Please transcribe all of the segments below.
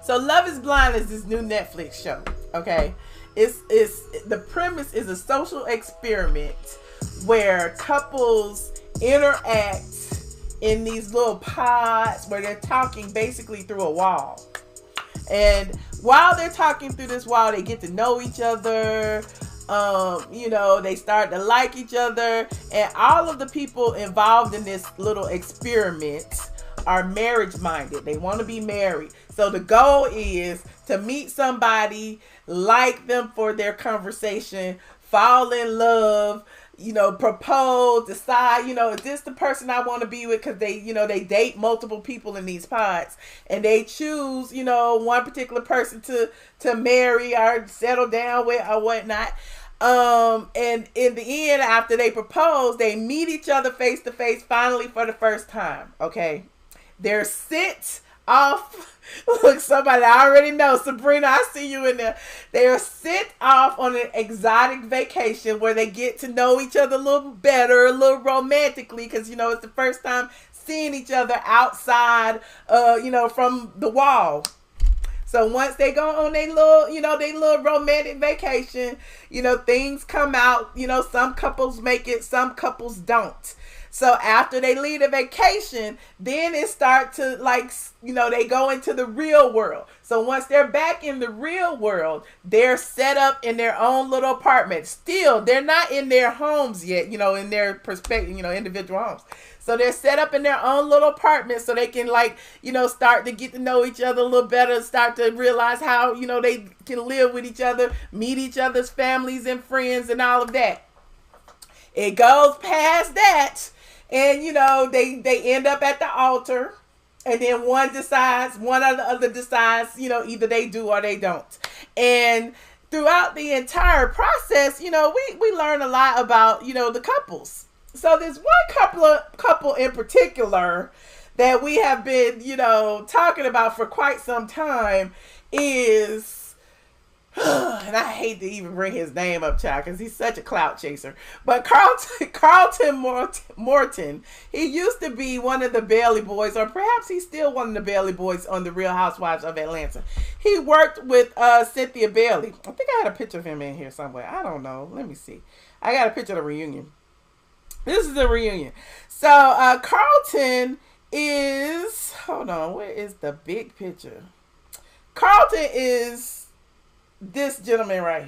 So Love is Blind is this new Netflix show. Okay, it's the premise is a social experiment where couples interact in these little pods where they're talking basically through a wall. And while they're talking through this wall, they get to know each other. They start to like each other. And all of the people involved in this little experiment are marriage minded. They want to be married. So the goal is to meet somebody, like them for their conversation, fall in love, propose, decide, is this the person I want to be with? Because they date multiple people in these pods, and they choose, one particular person to marry or settle down with or whatnot. And in the end, after they propose, they meet each other face to face finally for the first time. Okay. They're sent off. Look, somebody I already know. Sabrina, I see you in there. They are sent off on an exotic vacation where they get to know each other a little better, a little romantically, because, it's the first time seeing each other outside, from the wall. So once they go on their little romantic vacation, things come out. Some couples make it, some couples don't. So after they leave the vacation, then it starts to they go into the real world. So once they're back in the real world, they're set up in their own little apartment. Still, they're not in their homes yet, in their perspective, individual homes. So they're set up in their own little apartment so they can start to get to know each other a little better, start to realize how, they can live with each other, meet each other's families and friends and all of that. It goes past that. And, they end up at the altar, and then one or the other decides, either they do or they don't. And throughout the entire process, we learn a lot about, the couples. So there's one couple in particular that we have been, talking about for quite some time is... and I hate to even bring his name up, child, because he's such a clout chaser. But Carlton Morton, he used to be one of the Bailey boys, or perhaps he's still one of the Bailey boys on the Real Housewives of Atlanta. He worked with Cynthia Bailey. I think I had a picture of him in here somewhere. I don't know. Let me see. I got a picture of the reunion. This is the reunion. So Carlton is... Hold on. Where is the big picture? Carlton is... this gentleman right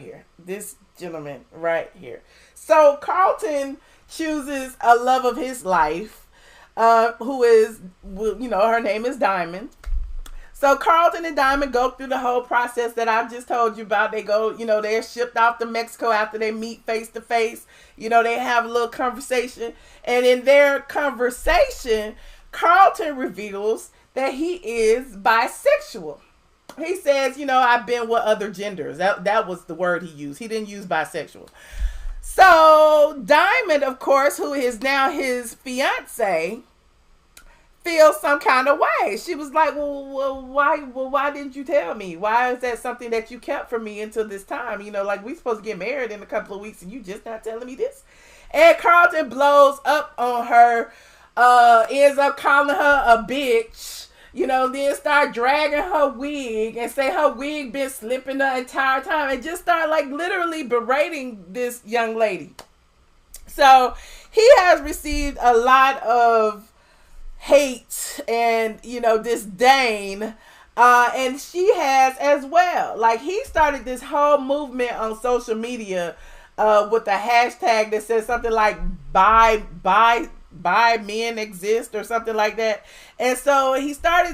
here. So Carlton chooses a love of his life, who is, her name is Diamond. So Carlton and Diamond go through the whole process that I've just told you about. They go, they're shipped off to Mexico after they meet face to face. They have a little conversation. And in their conversation, Carlton reveals that he is bisexual. He says, I've been with other genders. That was the word he used. He didn't use bisexual. So Diamond, of course, who is now his fiance, feels some kind of way. She was like, why didn't you tell me? Why is that something that you kept from me until this time? We supposed to get married in a couple of weeks and you just not telling me this? And Carlton blows up on her, ends up calling her a bitch. Then start dragging her wig and say her wig been slipping the entire time and just start literally berating this young lady. So he has received a lot of hate and, disdain. And she has as well. He started this whole movement on social media with a hashtag that says something like bi men exist or something like that. And so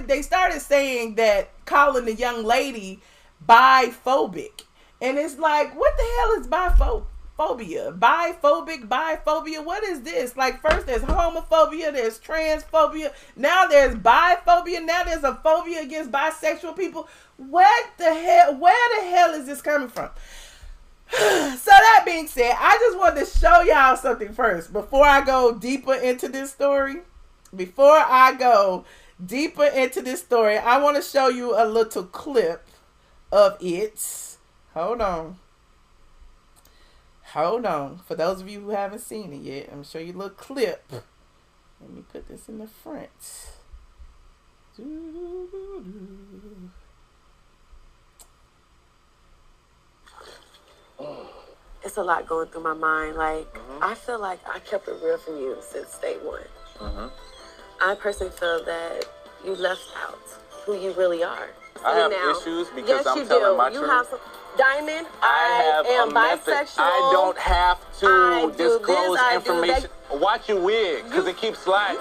they started saying that, calling the young lady biphobic. And it's like, what the hell is biphobia? Biphobia, what is this? First there's homophobia, there's transphobia, now there's biphobia, now there's a phobia against bisexual people. Where the hell is this coming from? So that being said, I just wanted to show y'all something first before I go deeper into this story. I want to show you a little clip of it. Hold on. For those of you who haven't seen it yet, I'm going to show you a little clip. Let me put this in the front. it's a lot going through my mind. Like, I feel like I kept it real from you since day one. I personally feel that you left out who you really are. I have issues because I'm telling my truth. You have some, Diamond, I am bisexual. I don't have to disclose information. Watch your wig, because it keeps sliding.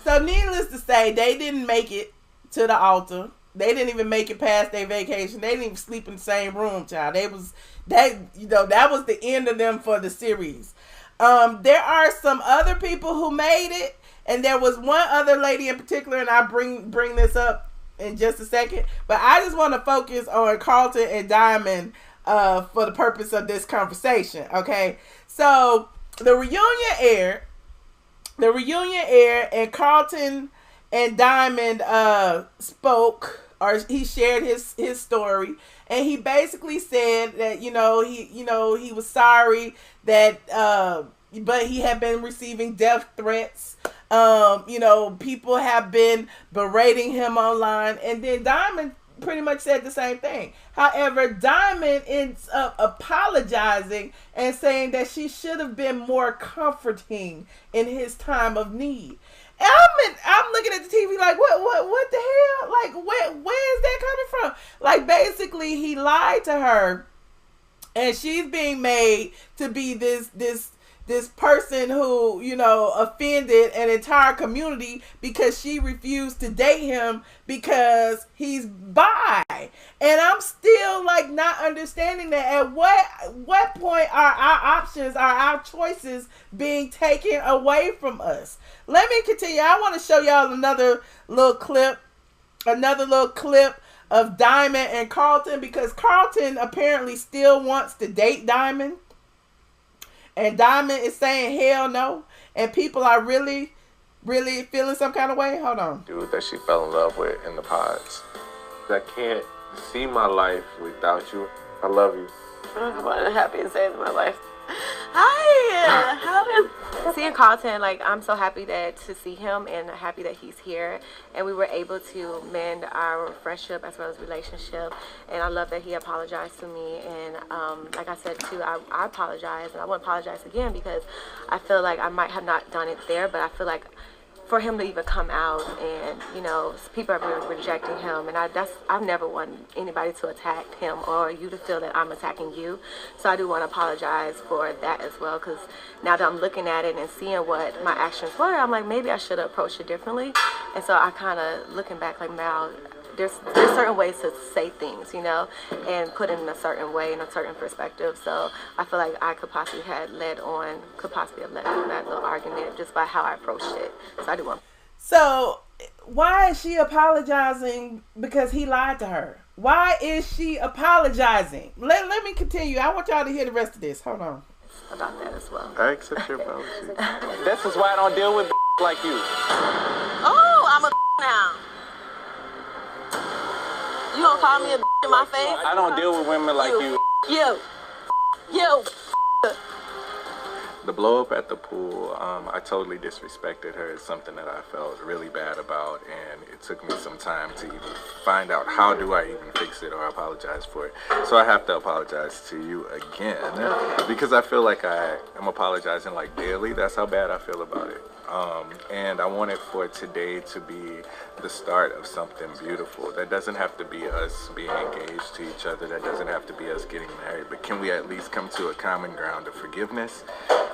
So needless to say, they didn't make it to the altar. They didn't even make it past their vacation. They didn't even sleep in the same room, child. That was the end of them for the series. There are some other people who made it, and there was one other lady in particular, and I'll bring this up in just a second. But I just want to focus on Carlton and Diamond for the purpose of this conversation. Okay, so the reunion aired, and Carlton and Diamond spoke, or he shared his story, and he basically said that he was sorry that but he had been receiving death threats. People have been berating him online, and then Diamond pretty much said the same thing. However, Diamond ends up apologizing and saying that she should have been more comforting in his time of need. And I'm looking at the TV like, what the hell? Like, where is that coming from? Like, basically, he lied to her, and she's being made to be this person who, offended an entire community because she refused to date him because he's bi. And I'm still like not understanding that. At what point are our options, are our choices being taken away from us? Let me continue. I want to show y'all another little clip of Diamond and Carlton, because Carlton apparently still wants to date Diamond. And Diamond is saying hell no. And people are really, really feeling some kind of way. Hold on. Dude that she fell in love with in the pods. I can't see my life without you. I love you. I'm one of the happiest days of my life. Seeing Carlton, like, I'm so happy to see him and happy that he's here, and we were able to mend our friendship as well as relationship. And I love that he apologized to me, and like I said too, I apologize, and I won't apologize again because I feel like I might have not done it there, but I feel like for him to even come out and, people are really rejecting him, and I've never wanted anybody to attack him or you to feel that I'm attacking you. So I do want to apologize for that as well, because now that I'm looking at it and seeing what my actions were, I'm like, maybe I should have approached it differently. And so I kind of looking back like, now there's certain ways to say things, and put it in a certain way, in a certain perspective. So I feel like I could possibly have led on that little argument just by how I approached it. So I do want. So why is she apologizing because he lied to her? Why is she apologizing? Let me continue. I want y'all to hear the rest of this. Hold on. About that as well. I accept your apology. This is why I don't deal with like you. Oh, I'm a now. You gonna call me a in my face? I don't deal with women like you. You. The blow up at the pool, I totally disrespected her. It's something that I felt really bad about, and it took me some time to even find out how do I even fix it or apologize for it. So I have to apologize to you again, because I feel like I am apologizing like daily. That's how bad I feel about it. And I wanted for today to be the start of something beautiful. That doesn't have to be us being engaged to each other. That doesn't have to be us getting married. But can we at least come to a common ground of forgiveness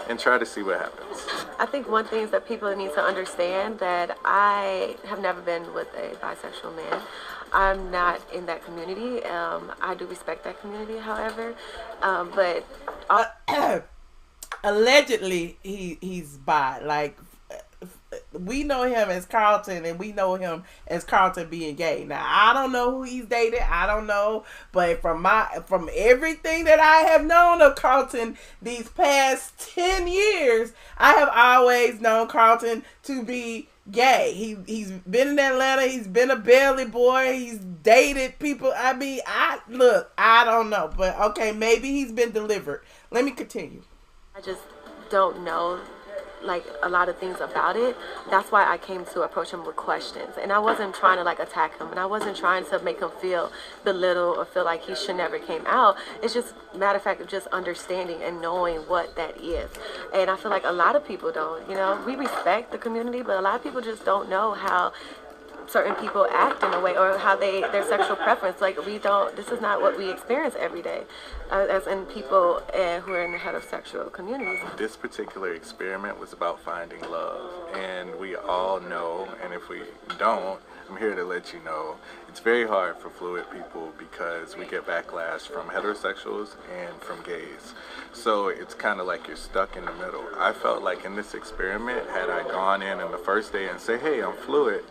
and try to see what happens? I think one thing is that people need to understand that I have never been with a bisexual man. I'm not in that community. I do respect that community, however. But allegedly he's bi. Like, we know him as Carlton, and we know him as Carlton being gay. Now, I don't know who he's dated. I don't know, but from everything that I have known of Carlton these past 10 years, I have always known Carlton to be gay. He's been in Atlanta. He's been a belly boy. He's dated people. I mean, I don't know, but okay, maybe he's been delivered. Let me continue. I just don't know like a lot of things about it. That's why I came to approach him with questions, and I wasn't trying to like attack him, and I wasn't trying to make him feel belittled or feel like he should never came out. It's just matter of fact of just understanding and knowing what that is. And I feel like a lot of people don't, you know, we respect the community, but a lot of people just don't know how certain people act in a way, or how their sexual preference. Like, we don't, this is not what we experience every day as in people who are in the heterosexual communities. This particular experiment was about finding love, and we all know, and if we don't, I'm here to let you know, it's very hard for fluid people because we get backlash from heterosexuals and from gays. So it's kind of like you're stuck in the middle. I felt like in this experiment, had I gone in the first day and say, hey, I'm fluid,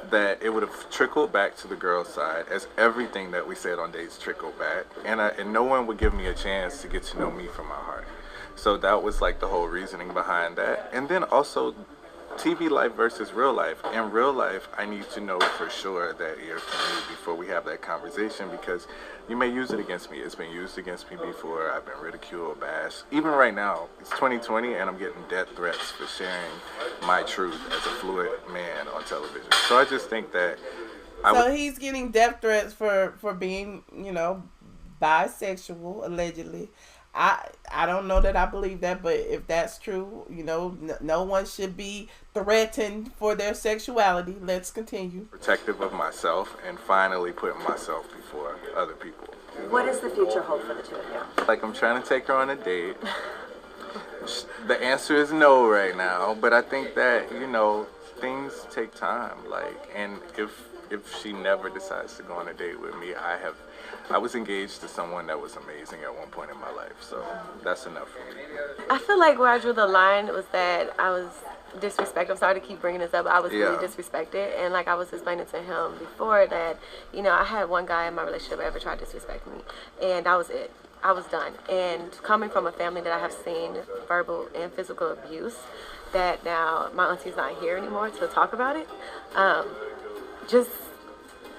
that it would have trickled back to the girl's side, as everything that we said on dates trickled back, and no one would give me a chance to get to know me from my heart. So that was like the whole reasoning behind that. And then also TV life versus real life. In real life, I need to know for sure that you're for me before we have that conversation, because you may use it against me. It's been used against me before. I've been ridiculed, bashed. Even right now, it's 2020 and I'm getting death threats for sharing my truth as a fluid man on television. So I just think that so he's getting death threats for being, you know, bisexual, allegedly. I don't know that I believe that, but if that's true, you know, no one should be threatened for their sexuality. Let's continue. Protective of myself and finally putting myself before other people. What does the future hold for the two of you? Like, I'm trying to take her on a date. The answer is no right now, but I think that, you know, things take time. Like, and if she never decides to go on a date with me, I was engaged to someone that was amazing at one point in my life, so that's enough for me. I feel like where I drew the line was that I was disrespected. I'm sorry to keep bringing this up. I was really disrespected, and like I was explaining to him before that, you know, I had one guy in my relationship ever try to disrespect me, and that was it. I was done. And coming from a family that I have seen verbal and physical abuse, that now my auntie's not here anymore to talk about it, just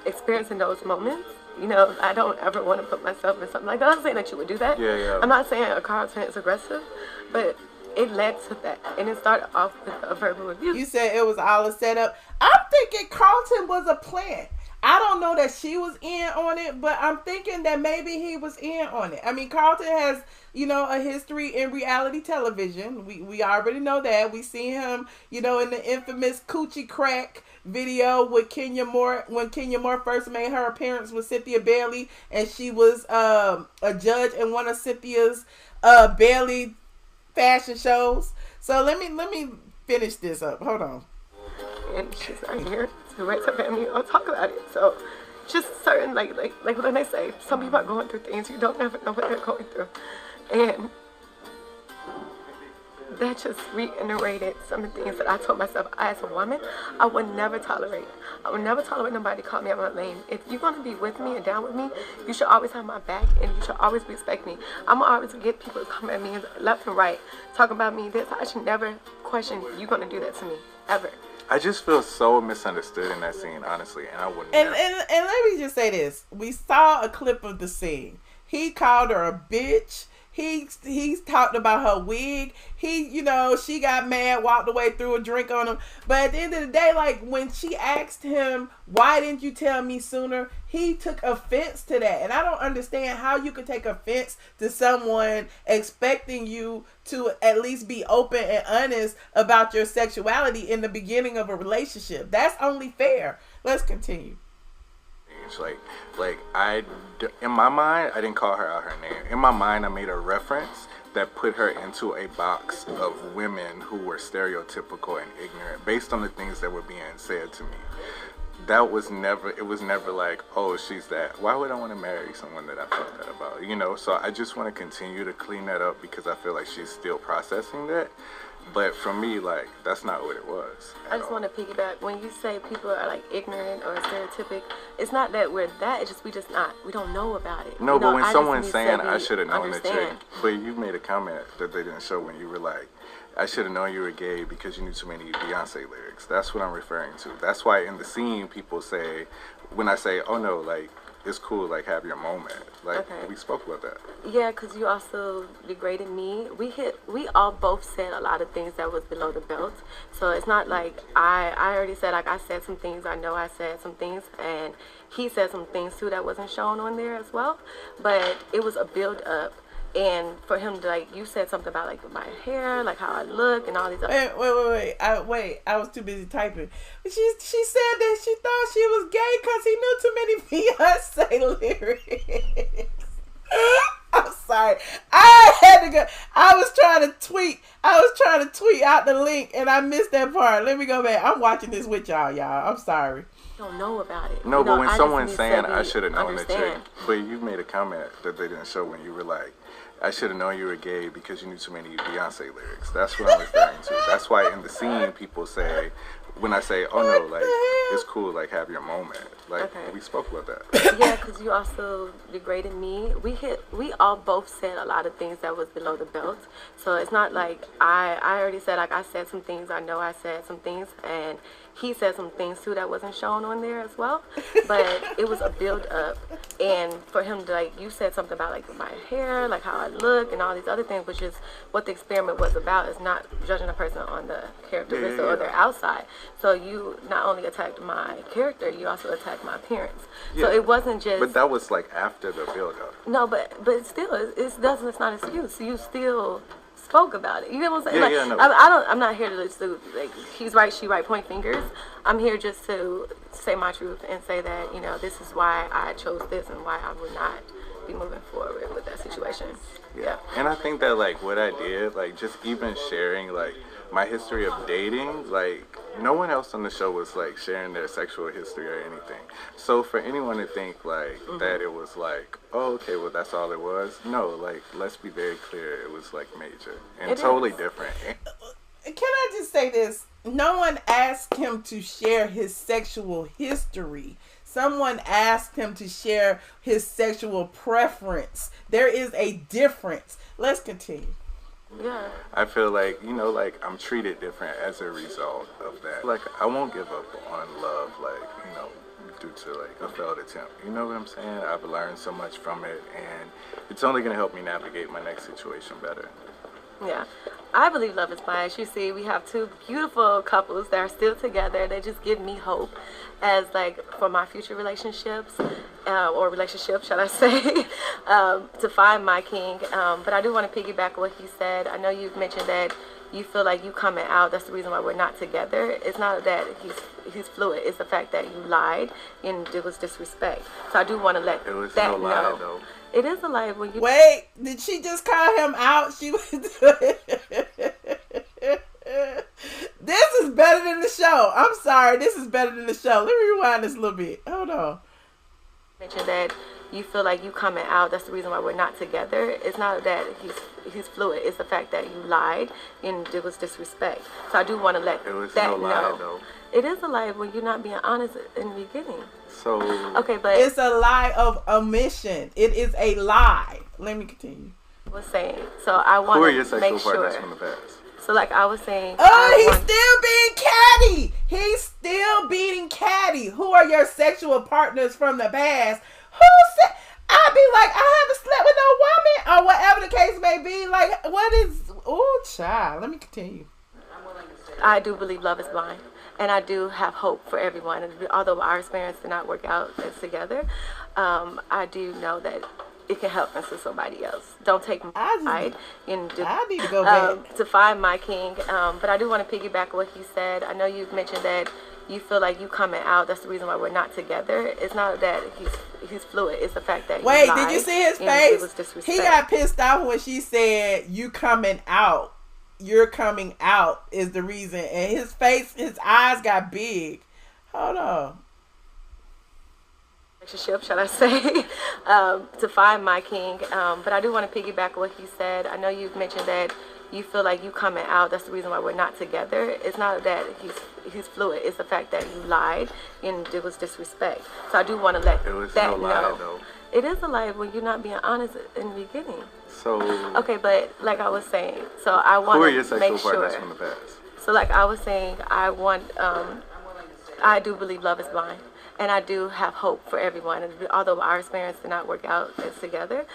experiencing those moments. You know, I don't ever want to put myself in something like that. I'm not saying that you would do that. Yeah. I'm not saying a Carlton is aggressive, but it led to that. And it started off with a verbal abuse. You said it was all a setup. I'm thinking Carlton was a plant. I don't know that she was in on it, but I'm thinking that maybe he was in on it. I mean, Carlton has, you know, a history in reality television. We already know that. We seen him, you know, in the infamous Coochie Crack video with Kenya Moore, when Kenya Moore first made her appearance with Cynthia Bailey, and she was a judge in one of Cynthia's Bailey fashion shows. So let me finish this up. Hold on. And she's not here to raise her family or talk about it. So just certain, like when I say, some people are going through things, you don't ever know what they're going through. And that just reiterated some of the things that I told myself as a woman I would never tolerate. I would never tolerate nobody to call me out my name. If you're going to be with me and down with me, you should always have my back, and you should always respect me. I'm going to always get people to come at me left and right, talking about me this. I should never question you going to do that to me, ever. I just feel so misunderstood in that scene, honestly, and I wouldn't. And let me just say this: we saw a clip of the scene. He called her a bitch. He's talked about her wig. You know, she got mad, walked away, threw a drink on him. But at the end of the day, like, when she asked him, why didn't you tell me sooner? He took offense to that. And I don't understand how you could take offense to someone expecting you to at least be open and honest about your sexuality in the beginning of a relationship. That's only fair. Let's continue. Like in my mind, I didn't call her out her name. In my mind, I made a reference that put her into a box of women who were stereotypical and ignorant based on the things that were being said to me. It was never like, oh, she's that. Why would I want to marry someone that I felt that about? You know, so I just want to continue to clean that up because I feel like she's still processing that. But for me, like, that's not what it was. I just want to piggyback. When you say people are like ignorant or stereotypic, it's not that we're that. It's just we don't know about it. No, you know, but when someone's saying I should have known understand. the chick, but you made a comment that they didn't show when you were like, I should have known you were gay because you knew too many Beyonce lyrics. That's what I'm referring to. That's why in the scene people say, when I say, oh no, like, it's cool, like, have your moment. Like, Okay. we spoke about that. Yeah, because you also degraded me. We all both said a lot of things that was below the belt. So it's not like I already said, like, I said some things. I know I said some things, and he said some things too that wasn't shown on there as well. But it was a build up. And for him to, like, you said something about, like, my hair, like how I look and all these other. Wait. I was too busy typing. She said that she thought she was gay because he knew too many Beyonce lyrics. I'm sorry. I had to go. I was trying to tweet out the link and I missed that part. Let me go back. I'm watching this with y'all. I'm sorry. Don't know about it. No, you know, but when someone's saying, I should have known understand. that but you made a comment that they didn't show when you were like, I should have known you were gay because you knew too many Beyonce lyrics. That's what I'm referring to. That's why in the scene people say, when I say, oh no, like, it's cool, like, have your moment. Like, we spoke about that. Yeah, because you also degraded me. We all both said a lot of things that was below the belt. So it's not like I already said, like, I said some things. I know I said some things, and he said some things too that wasn't shown on there as well. But it was a build up, and for him to, like, you said something about, like, my hair, like how I look and all these other things, which is what the experiment was about. Is not judging a person on the characteristics or their outside. So you not only attacked my character, you also attacked my appearance. Yeah. So it wasn't just. But that was like after the build up. No, but still, it's not an excuse. You still spoke about it. You know what I'm saying? Yeah, no. I'm not here to like, he's right, she right, point fingers. I'm here just to say my truth and say that, you know, this is why I chose this and why I would not be moving forward with that situation. Yeah. And I think that, like, what I did, like, just even sharing, like, my history of dating, like, no one else on the show was, like, sharing their sexual history or anything. So for anyone to think, like, that it was like, oh, okay, well, that's all it was. No, like, let's be very clear. It was, like, major and totally different. Can I just say this? No one asked him to share his sexual history. Someone asked him to share his sexual preference. There is a difference. Let's continue. Yeah. I feel like, you know, like, I'm treated different as a result of that. Like, I won't give up on love, like, you know, due to, like, a failed attempt. You know what I'm saying? I've learned so much from it, and it's only going to help me navigate my next situation better. Yeah. I believe love is blind. You see, we have two beautiful couples that are still together. They just give me hope as, like, for my future relationships, or relationships, should I say, to find my king. But I do want to piggyback on what he said. I know you've mentioned that you feel like you coming out, that's the reason why we're not together. It's not that he's fluid. It's the fact that you lied and it was disrespect. So I do want to let It was that no lie, know. though. It is a lie when you... Wait, did she just call him out? She was... This is better than the show. I'm sorry. This is better than the show. Let me rewind this a little bit. Hold on. Mentioned that you feel like you coming out, that's the reason why we're not together. It's not that he's fluid. It's the fact that you lied and it was disrespect. So I do want to let It was that no lie, know. though. It is a lie when you're not being honest in the beginning. So... Okay, but... It's a lie of omission. It is a lie. Let me continue. I was saying, so I want Who are your to sexual make partners sure. from the past? So, like I was saying... Oh, he's still being catty. He's still being catty. Who are your sexual partners from the past? Who said... I'd be like, I haven't slept with no woman, or whatever the case may be. Like, what is... Oh, child. Let me continue. I do believe love is blind. And I do have hope for everyone. And although our experience did not work out as together, I do know that it can help us with somebody else. Don't take my side. I need to go back. To find my king. But I do want to piggyback on what he said. I know you've mentioned that you feel like you coming out, that's the reason why we're not together. It's not that he's fluid. It's the fact that Wait, you lied, did you see his and it was face? disrespect. He got pissed off when she said, you coming out. You're coming out is the reason. And his face, his eyes got big. Hold on. Relationship, should I say, to find my king. But I do want to piggyback on what he said. I know you've mentioned that you feel like you coming out, that's the reason why we're not together. It's not that he's fluid. It's the fact that you lied and it was disrespect. So I do want to let It was that no lie, know. though. It is a lie when you're not being honest in the beginning. So... Okay, but like I was saying, so I want Who are your to sexual make partners sure. from the past? So like I was saying, I do believe love is blind. And I do have hope for everyone. And although our experience did not work out as together,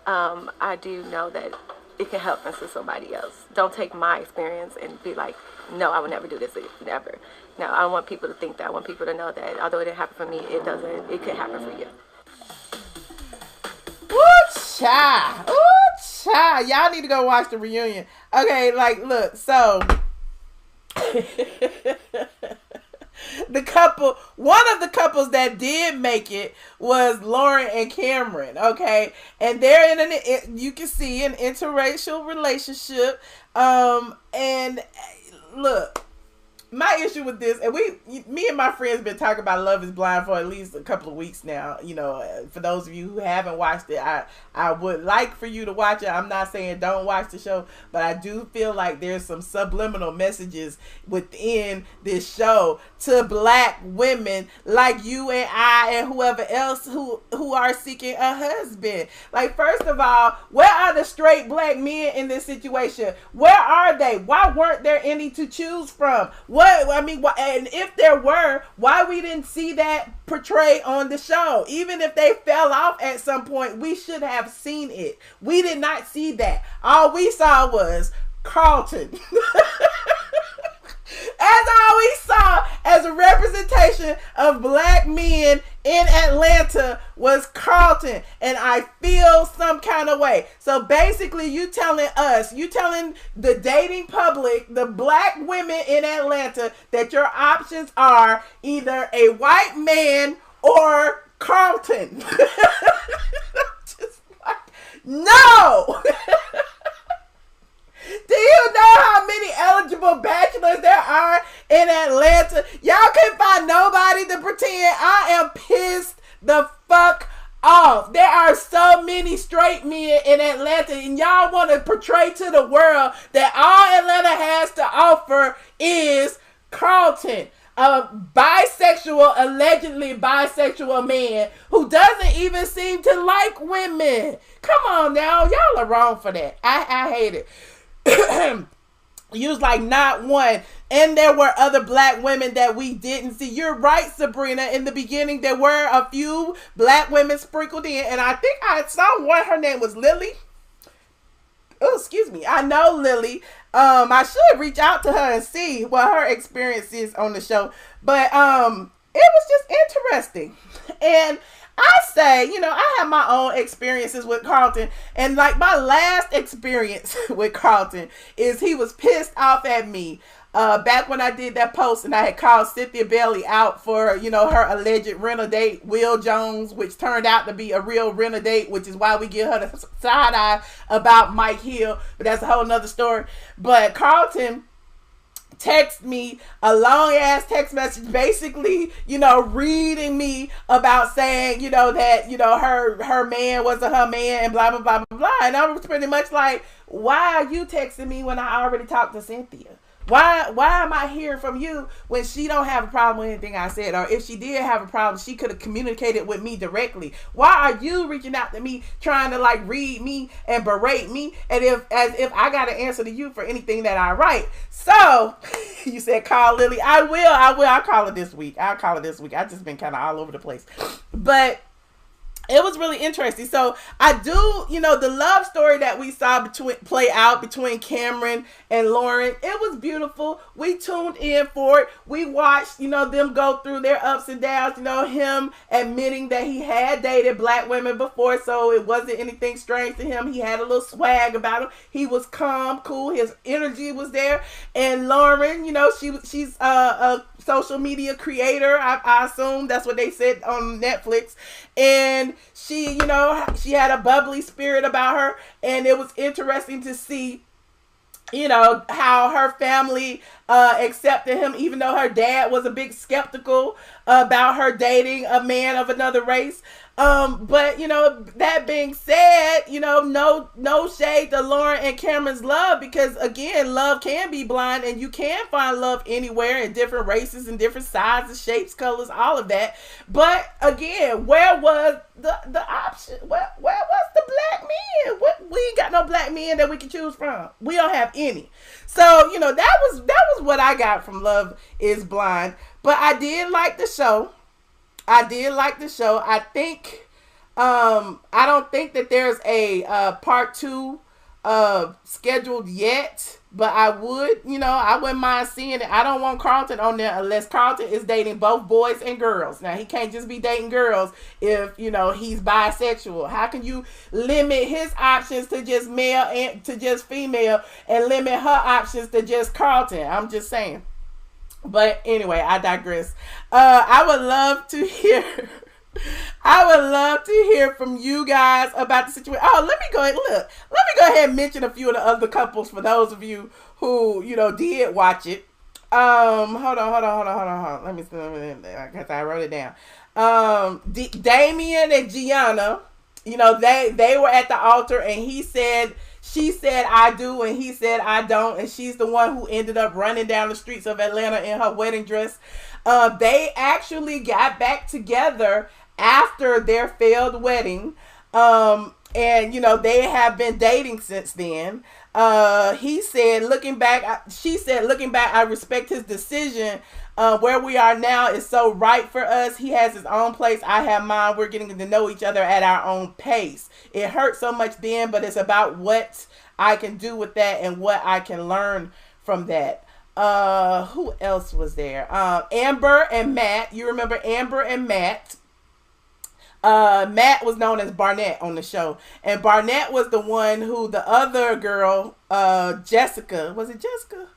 I do know that it can help us with somebody else. Don't take my experience and be like, no, I would never do this, never. No, I want people to think that. I want people to know that although it didn't happen for me, it could happen for you. Ooh, child. Ooh, child. Y'all need to go watch the reunion. Okay, like, look, so one of the couples that did make it was Lauren and Cameron, okay? And they're in you can see an interracial relationship. And look, my issue with this, and me and my friends been talking about Love is Blind for at least a couple of weeks now. You know, for those of you who haven't watched it, I would like for you to watch it. I'm not saying don't watch the show, but I do feel like there's some subliminal messages within this show to black women like you and I and whoever else who are seeking a husband. Like, first of all, where are the straight black men in this situation? Where are they? Why weren't there any to choose from? And if there were, why we didn't see that portrayed on the show? Even if they fell off at some point, we should have seen it. We did not see that. All we saw was Carlton. As all we saw as a representation of black men in Atlanta was Carlton, and I feel some kind of way. So basically, you telling the dating public, the black women in Atlanta, that your options are either a white man or Carlton. Just like, no. Do you know how many eligible bachelors there are in Atlanta? Y'all can't find nobody to pretend. I am pissed the fuck off. There are so many straight men in Atlanta, and y'all want to portray to the world that all Atlanta has to offer is Carlton, a allegedly bisexual man who doesn't even seem to like women. Come on now, y'all are wrong for that. I hate it. You was like, not one. And there were other black women that we didn't see. You're right, Sabrina. In the beginning, there were a few black women sprinkled in, and I think I saw one. Her name was Lily. Oh, excuse me. I know Lily. I should reach out to her and see what her experience is on the show. But it was just interesting. And I say, I have my own experiences with Carlton, and like my last experience with Carlton is he was pissed off at me back when I did that post and I had called Cynthia Bailey out for, her alleged rental date, Will Jones, which turned out to be a real rental date, which is why we give her the side eye about Mike Hill, but that's a whole nother story. But Carlton text me a long ass text message, basically, reading me about saying, that, her man wasn't her man and blah, blah, blah, blah, blah. And I was pretty much like, why are you texting me when I already talked to Cynthia? Why am I hearing from you when she don't have a problem with anything I said? Or if she did have a problem, she could have communicated with me directly. Why are you reaching out to me trying to like read me and berate me as if I got to answer to you for anything that I write? So you said call Lily. I will. I'll call her this week. I've just been kind of all over the place. But it was really interesting. So I do, the love story that we saw play out between Cameron and Lauren, it was beautiful. We tuned in for it. We watched, them go through their ups and downs, him admitting that he had dated black women before, so it wasn't anything strange to him. He had a little swag about him. He was calm, cool. His energy was there. And Lauren, she's a social media creator. I assume that's what they said on Netflix. And she, she had a bubbly spirit about her. And it was interesting to see, how her family accepted him, even though her dad was a bit skeptical about her dating a man of another race. But that being said, no shade to Lauren and Cameron's love, because again, love can be blind and you can find love anywhere in different races and different sizes, shapes, colors, all of that. But again, where was the option? Where was the black men? We ain't got no black men that we can choose from. We don't have any. So, that was what I got from Love is Blind. But I did like the show. I did like the show. I think I don't think that there's a part 2 scheduled yet, but I wouldn't mind seeing it. I don't want Carlton on there unless Carlton is dating both boys and girls. Now he can't just be dating girls if he's bisexual. How can you limit his options to just male and to just female and limit her options to just Carlton? I'm just saying. But anyway, I digress. I would love to hear from you guys about the situation. Oh, let me go ahead and mention a few of the other couples for those of you who, did watch it. Hold on. Let me because I wrote it down. Damien and Gianna, they were at the altar and she said I do and he said I don't, and she's the one who ended up running down the streets of Atlanta in her wedding dress. They actually got back together after their failed wedding, and they have been dating since then. She said looking back, I respect his decision. Where we are now is so right for us. He has his own place, I have mine. We're getting to know each other at our own pace. It hurt so much then, but it's about what I can do with that and what I can learn from that. Who else was there? Amber and Matt. You remember Amber and Matt? Matt was known as Barnett on the show, and Barnett was the one who the other girl, Jessica, was it Jessica?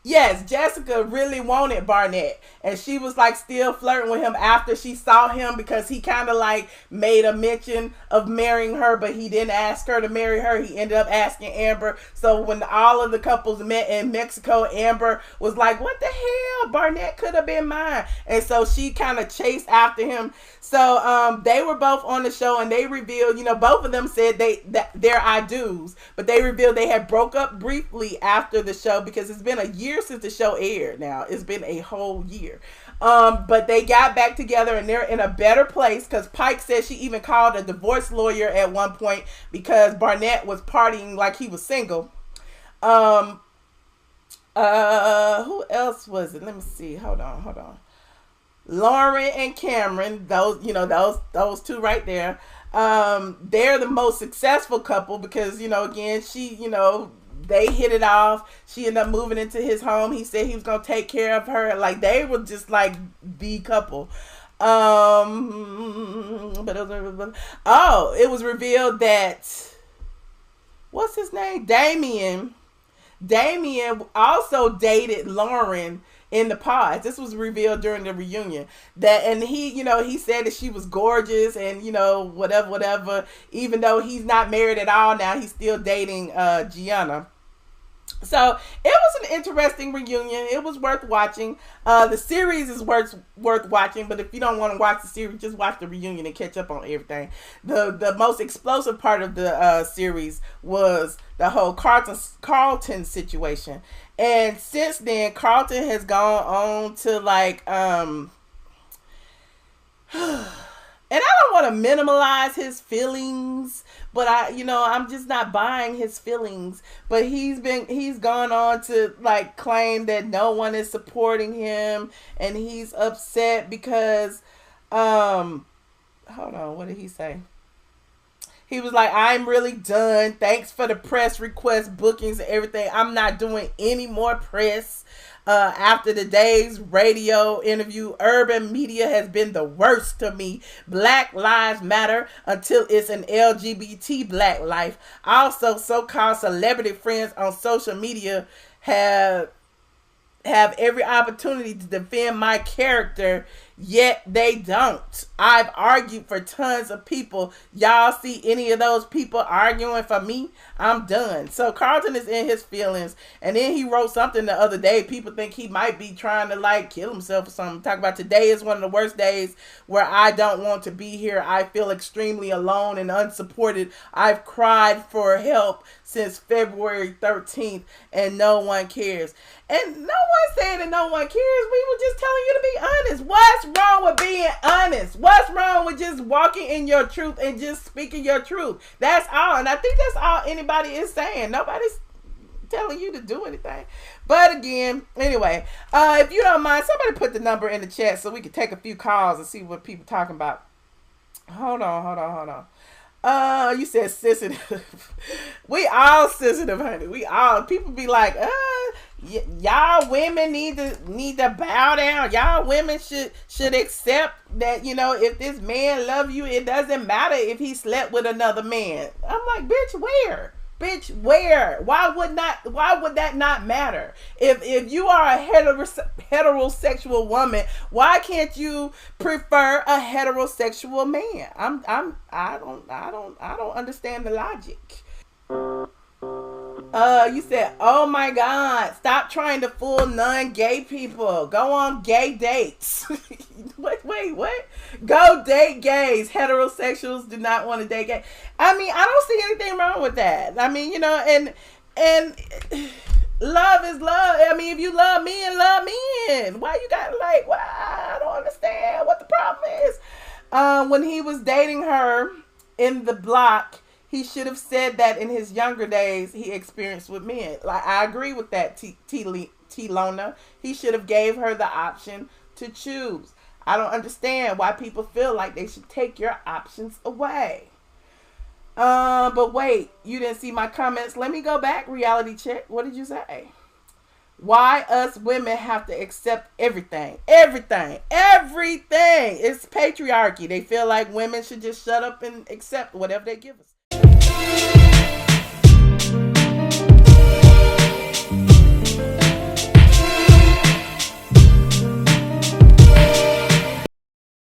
Yes, Jessica really wanted Barnett, and she was like still flirting with him after she saw him because he kind of like made a mention of marrying her, but he didn't ask her to marry her. He ended up asking Amber. So when all of the couples met in Mexico, Amber was like, what the hell? Barnett could have been mine. And so she kind of chased after him. So they were both on the show, and they revealed, both of them said they're I do's, but they revealed they had broke up briefly after the show because it's been a year since the show aired. Now it's been a whole year, but they got back together and they're in a better place because Pike said she even called a divorce lawyer at one point because Barnett was partying like he was single. Who else was it? Let me see. Hold on. Lauren and Cameron, those two right there. They're the most successful couple because, again, they hit it off. She ended up moving into his home. He said he was going to take care of her. Like, they were just like the couple. But it was revealed that, what's his name? Damien also dated Lauren in the past. This was revealed during the reunion. And he said that she was gorgeous and, whatever. Even though he's not married at all now, he's still dating Gianna. So it was an interesting reunion. It was worth watching. The series is worth watching, but if you don't want to watch the series, just watch the reunion and catch up on everything. The most explosive part of the series was the whole Carlton situation. And since then, Carlton has gone on to like and I don't want to minimalize his feelings, but I'm just not buying his feelings. But he's gone on to like claim that no one is supporting him, and he's upset because hold on, what did he say? He was like, I'm really done. Thanks for the press request, bookings, and everything. I'm not doing any more press. After the day's radio interview, urban media has been the worst to me. Black lives matter until it's an LGBT black life. Also, so-called celebrity friends on social media have every opportunity to defend my character, yet they don't. I've argued for tons of people. Y'all see any of those people arguing for me? I'm done. So Carlton is in his feelings, and then he wrote something the other day. People think he might be trying to like kill himself or something. Talk about today is one of the worst days where I don't want to be here. I feel extremely alone and unsupported. I've cried for help since February 13th and no one cares. And no one's saying that no one cares. We were just telling you to be honest. What's wrong with being honest? What's wrong with just walking in your truth and just speaking your truth? That's all. And I think that's all anybody is saying. Nobody's telling you to do anything. But again, anyway, if you don't mind, somebody put the number in the chat so we can take a few calls and see what people talking about. Hold on. You said sensitive. We all sensitive, honey. We all, people be like, y'all women need to bow down. Y'all women should accept that, you know, if this man love you, it doesn't matter if he slept with another man. I'm like, bitch, where? Bitch, where? Why would that not matter? If you are a heterosexual woman, why can't you prefer a heterosexual man? I don't understand the logic. You said, oh my God, stop trying to fool non-gay people. Go on gay dates. Wait, what? Go date gays. Heterosexuals do not want to date gays. I mean, I don't see anything wrong with that. I mean, you know, and love is love. I mean, if you love men, love men. Why you got like, well, I don't understand what the problem is. When he was dating her in the block, he should have said that in his younger days he experienced with men. Like, I agree with that, T-Lona. He should have gave her the option to choose. I don't understand why people feel like they should take your options away. But wait, you didn't see my comments. Let me go back. Reality check. What did you say? Why us women have to accept everything? Everything. It's patriarchy. They feel like women should just shut up and accept whatever they give us.